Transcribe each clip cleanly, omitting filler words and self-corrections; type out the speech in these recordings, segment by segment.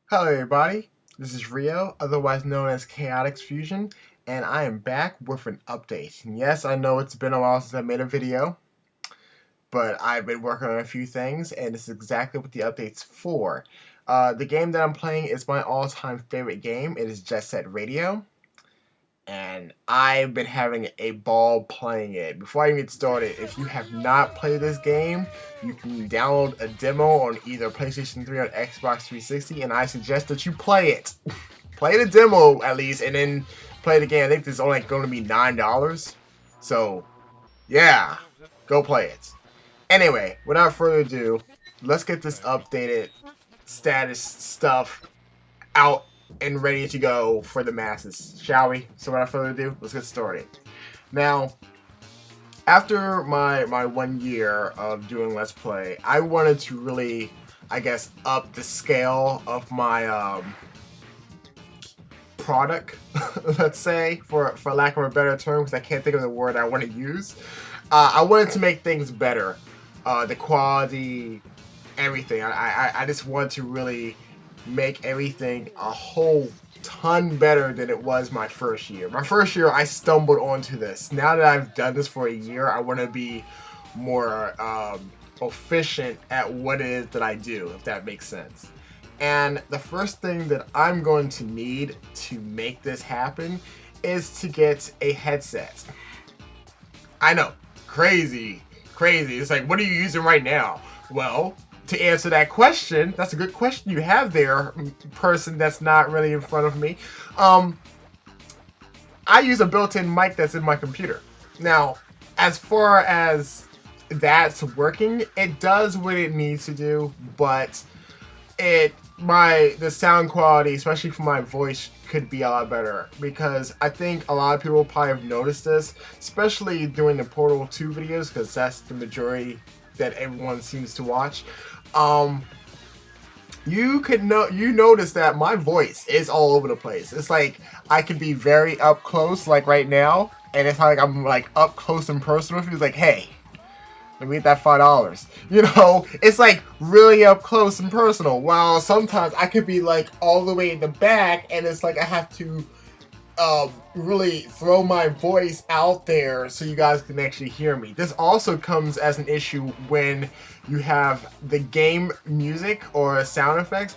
Hello everybody, this is Rio, otherwise known as chaotixfusion, and I am back with an update. And yes, I know it's been a while since I made a video, but I've been working on a few things, and this is exactly what the update's for. The game that I'm playing is my all-time favorite game. It is Jet Set Radio, and I've been having a ball playing it. Before I even get started, if you have not played this game, you can download a demo on either PlayStation 3 or Xbox 360, and I suggest that you play it. Play the demo at least, and then play the game. I think this is only going to be $9. So, yeah, go play it. Anyway, without further ado, let's get this updated status stuff out and ready to go for the masses, shall we? So without further ado, let's get started. Now, after my 1 year of doing Let's Play, I wanted to really, I guess, up the scale of my product, let's say, for lack of a better term, because I can't think of the word I want to use. I wanted to make things better. The quality, everything. I just wanted to really make everything a whole ton better than it was my first year. My first year, I stumbled onto this. Now that I've done this for a year, I want to be more efficient at what it is that I do, if that makes sense. And the first thing that I'm going to need to make this happen is to get a headset. I know, crazy. It's like, what are you using right now? Well, to answer that question, that's a good question you have there, person that's not really in front of me. I use a built-in mic that's in my computer. Now, as far as that's working, it does what it needs to do, but the sound quality, especially for my voice, could be a lot better, because I think a lot of people probably have noticed this, especially doing the Portal 2 videos, because that's the majority that everyone seems to watch. You notice that my voice is all over the place. It's like I could be very up close, like right now, and it's like I'm like up close and personal. It's like, hey, let me get that $5. You know, it's like really up close and personal. While sometimes I could be like all the way in the back, and it's like I have to really throw my voice out there so you guys can actually hear me. This also comes as an issue when you have the game music or sound effects,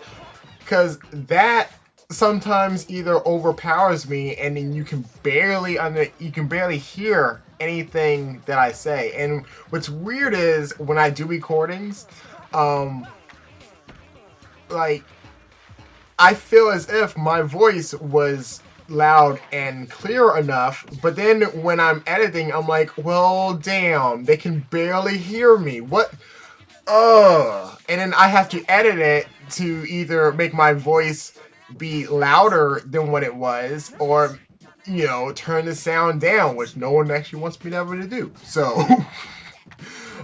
because that sometimes either overpowers me and then you can barely hear anything that I say. And what's weird is when I do recordings, like I feel as if my voice was loud and clear enough, but then when I'm editing, I'm like, well, damn, they can barely hear me. What? And then I have to edit it to either make my voice be louder than what it was, or, you know, turn the sound down, which no one actually wants me ever to do. So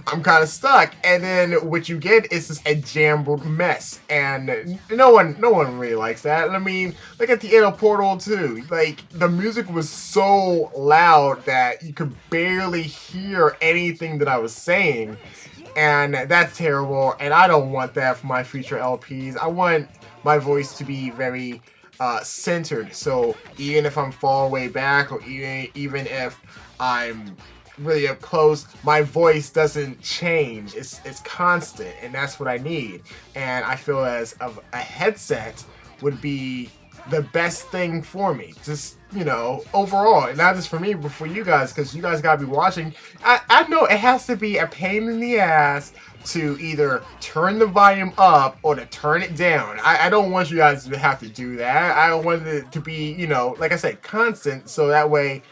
I'm kind of stuck, and then what you get is just a jumbled mess, and no one really likes that. I mean, look at the end of Portal 2. Like, the music was so loud that you could barely hear anything that I was saying, and that's terrible, and I don't want that for my future LPs. I want my voice to be very centered, so even if I'm far way back, or even if I'm really up close, my voice doesn't change. It's constant, and that's what I need. And I feel as of a headset would be the best thing for me, just, you know, overall, and not just for me but for you guys, because you guys gotta be watching. I know it has to be a pain in the ass to either turn the volume up or to turn it down. I don't want you guys to have to do that. I want it to be, you know, like I said, constant, so that way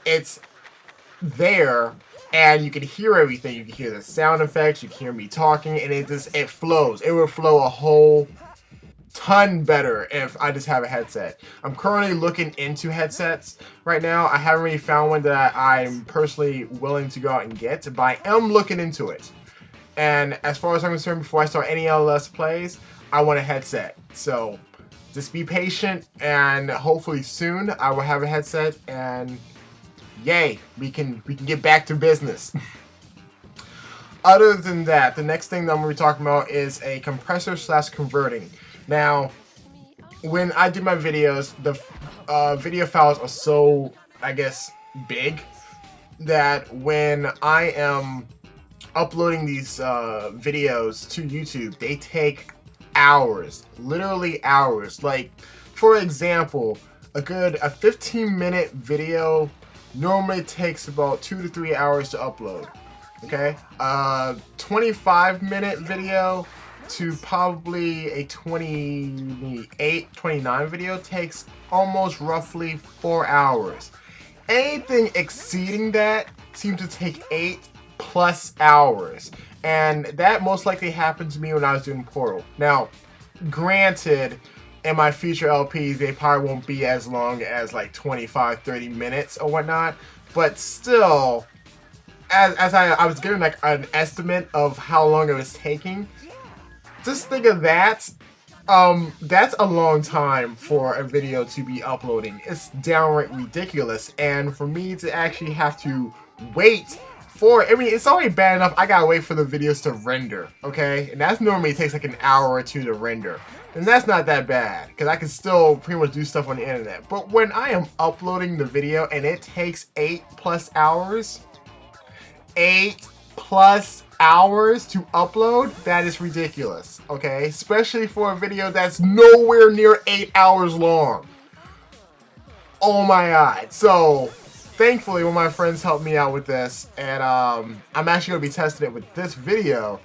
it's there and you can hear everything. You can hear the sound effects, you can hear me talking, and it flows. It would flow a whole ton better if I just have a headset. I'm currently looking into headsets right now. I haven't really found one that I'm personally willing to go out and get, but I am looking into it. And as far as I'm concerned, before I start any other Let's Plays, I want a headset. So just be patient, and hopefully soon I will have a headset, and yay, we can get back to business. Other than that, the next thing that I'm going to be talking about is a compressor / converting. Now, when I do my videos, the video files are so, I guess, big that when I am uploading these videos to YouTube, they take hours, literally hours. Like, for example, a 15-minute video normally takes about 2 to 3 hours to upload. Okay, 25-minute video to probably a 29 video takes almost roughly 4 hours. Anything exceeding that seems to take 8+ hours, and that most likely happened to me when I was doing Portal. Now, granted, in my future LPs, they probably won't be as long as like 25-30 minutes or whatnot, but still, as I was giving like an estimate of how long it was taking, just think of that. That's a long time for a video to be uploading. It's downright ridiculous, and for me to actually have to wait for, I mean, it's already bad enough I gotta wait for the videos to render, okay? And that's normally takes like an hour or two to render. And that's not that bad, because I can still pretty much do stuff on the internet. But when I am uploading the video and it takes 8+ hours, 8+ hours to upload, that is ridiculous, okay? Especially for a video that's nowhere near 8 hours long. Oh my god. So, thankfully, one of my friends helped me out with this, and I'm actually going to be testing it with this video.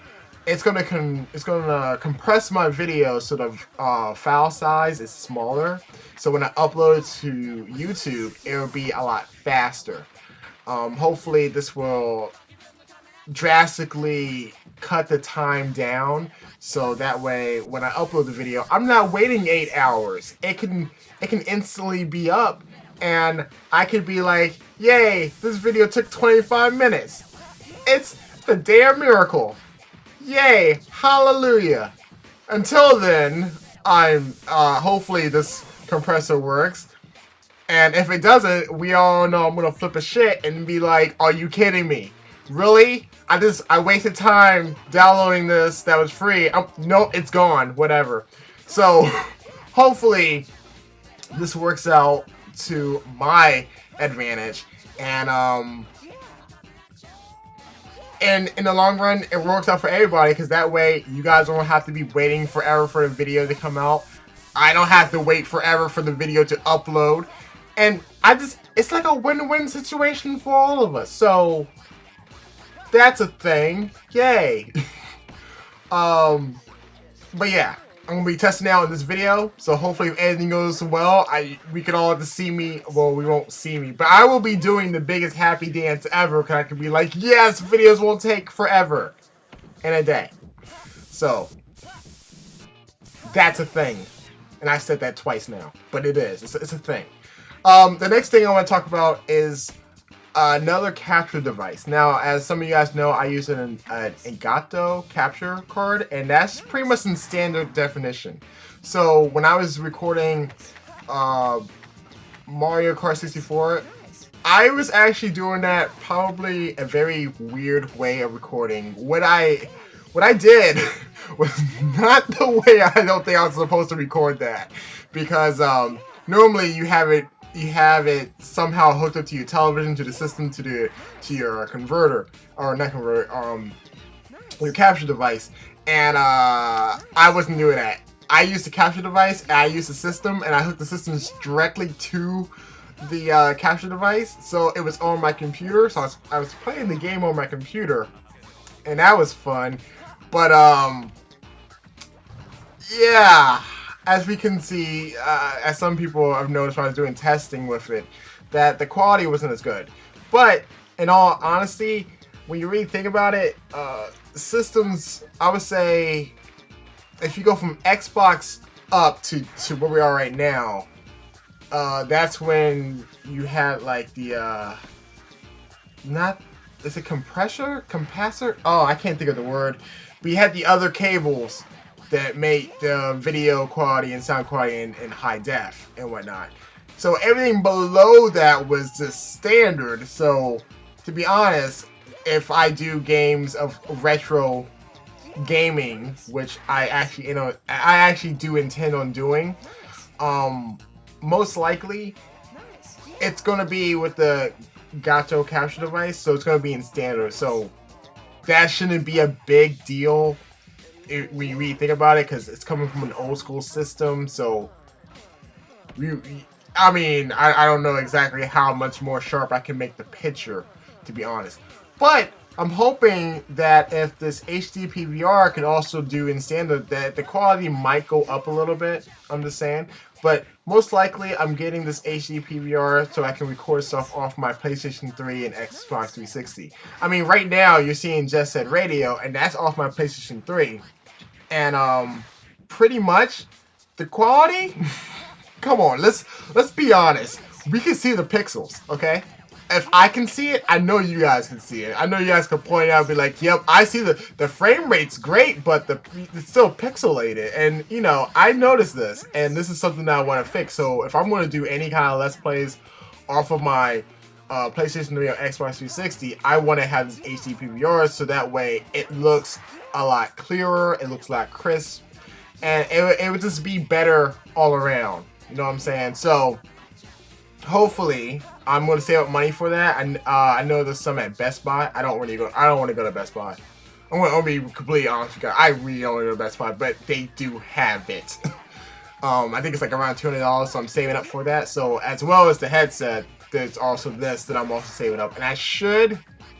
It's gonna compress my video so the file size is smaller. So when I upload it to YouTube, it'll be a lot faster. Hopefully this will drastically cut the time down, so that way when I upload the video, I'm not waiting 8 hours. It can instantly be up, and I could be like, yay, this video took 25 minutes. It's a damn miracle. Yay, hallelujah. Until then, I'm hopefully this compressor works. And if it doesn't, we all know I'm gonna flip a shit and be like, are you kidding me? Really? I wasted time downloading this that was free. Nope, it's gone. Whatever. So hopefully this works out to my advantage, and in the long run, it works out for everybody, because that way you guys don't have to be waiting forever for the video to come out. I don't have to wait forever for the video to upload. And it's like a win-win situation for all of us. So, that's a thing. Yay. But yeah, I'm going to be testing out in this video. So hopefully if everything goes well, we can all just see me. Well, we won't see me, but I will be doing the biggest happy dance ever, because I can be like, yes, videos won't take forever in a day. So, that's a thing. And I said that twice now, but it is. It's a thing. The next thing I want to talk about is another capture device. Now, as some of you guys know, I use an Elgato capture card, and that's pretty much in standard definition. So when I was recording Mario Kart 64, I was actually doing that probably a very weird way of recording. What I did was not the way I don't think I was supposed to record that, because normally you have it somehow hooked up to your television, to the system, to your converter, or not converter, your capture device, and I wasn't doing that. I used the capture device, and I used the system, and I hooked the system directly to the capture device, so it was on my computer. So I was playing the game on my computer, and that was fun. But yeah. As we can see, as some people have noticed when I was doing testing with it, that the quality wasn't as good. But, in all honesty, when you really think about it, systems, I would say, if you go from Xbox up to where we are right now, that's when you had, like, the, is it compressor? Oh, I can't think of the word. But you had the other cables that make the video quality and sound quality in high def and whatnot. So everything below that was just standard. So to be honest, if I do games of retro gaming, which I actually do intend on doing, most likely it's gonna be with the gato capture device, so it's gonna be in standard. So that shouldn't be a big deal when you really think about it, because it's coming from an old school system. So I mean, I don't know exactly how much more sharp I can make the picture, to be honest. But I'm hoping that if this HD PVR can also do in standard, that the quality might go up a little bit. I'm just saying. But most likely, I'm getting this HD PVR so I can record stuff off my PlayStation 3 and Xbox 360. I mean, right now, you're seeing Just Said Radio, and that's off my PlayStation 3. And pretty much, the quality... Come on, let's be honest. We can see the pixels, okay? If I can see it, I know you guys can see it. I know you guys can point out and be like, yep, I see the frame rate's great, but it's still pixelated. And, you know, I noticed this, and this is something that I want to fix. So if I'm going to do any kind of Let's Plays off of my PlayStation 3 or Xbox 360, I want to have this HD PVR so that way it looks a lot clearer, it looks a lot crisp, and it would just be better all around. You know what I'm saying? So hopefully I'm going to save up money for that. And I know there's some at Best Buy. I don't want to go to Best Buy. I'm going to be completely honest with you guys. I really don't want to go to Best Buy, but they do have it. I think it's like around $200, so I'm saving up for that. So as well as the headset, there's also this that I'm also saving up, and I should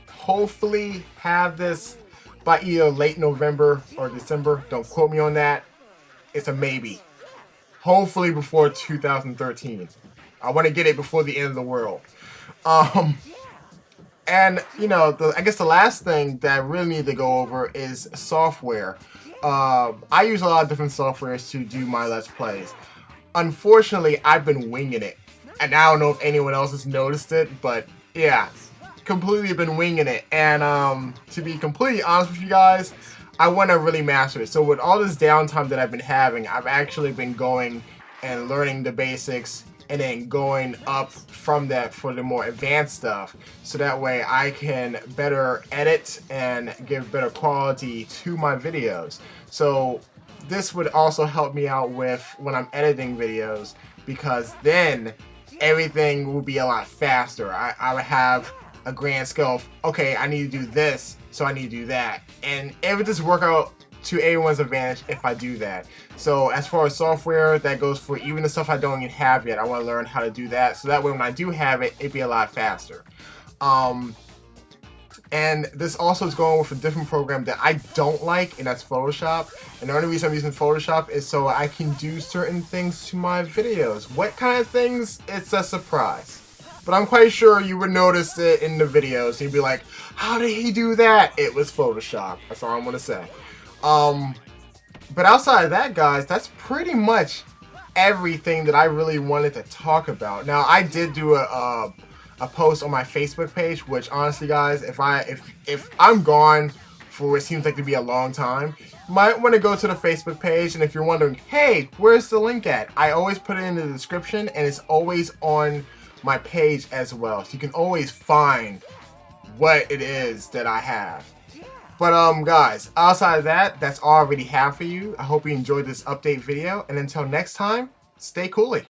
hopefully have this by either late November or December. Don't quote me on that. It's a maybe. Hopefully before 2013. I want to get it before the end of the world. And, you know, I guess the last thing that I really need to go over is software. I use a lot of different softwares to do my Let's Plays. Unfortunately, I've been winging it. And I don't know if anyone else has noticed it, but yeah, completely been winging it. And to be completely honest with you guys, I want to really master it. So with all this downtime that I've been having, I've actually been going and learning the basics and then going up from that for the more advanced stuff. So that way I can better edit and give better quality to my videos. So this would also help me out with when I'm editing videos, because then everything will be a lot faster. I would have a grand scale of, okay, I need to do this, so I need to do that, and it would just work out to everyone's advantage if I do that. So as far as software, that goes for even the stuff I don't even have yet. I want to learn how to do that, so that way when I do have it, it'd be a lot faster. And this also is going with a different program that I don't like, and that's Photoshop. And the only reason I'm using Photoshop is so I can do certain things to my videos. What kind of things? It's a surprise. But I'm quite sure you would notice it in the videos. And you'd be like, how did he do that? It was Photoshop. That's all I'm going to say. But outside of that, guys, that's pretty much everything that I really wanted to talk about. Now, I did do a post on my Facebook page, which honestly, guys, if I'm gone for what seems like to be a long time, you might want to go to the Facebook page. And if you're wondering, hey, where's the link at? I always put it in the description, and it's always on my page as well, so you can always find what it is that I have. But guys, outside of that, that's all I really have for you. I hope you enjoyed this update video, and until next time, stay coolly.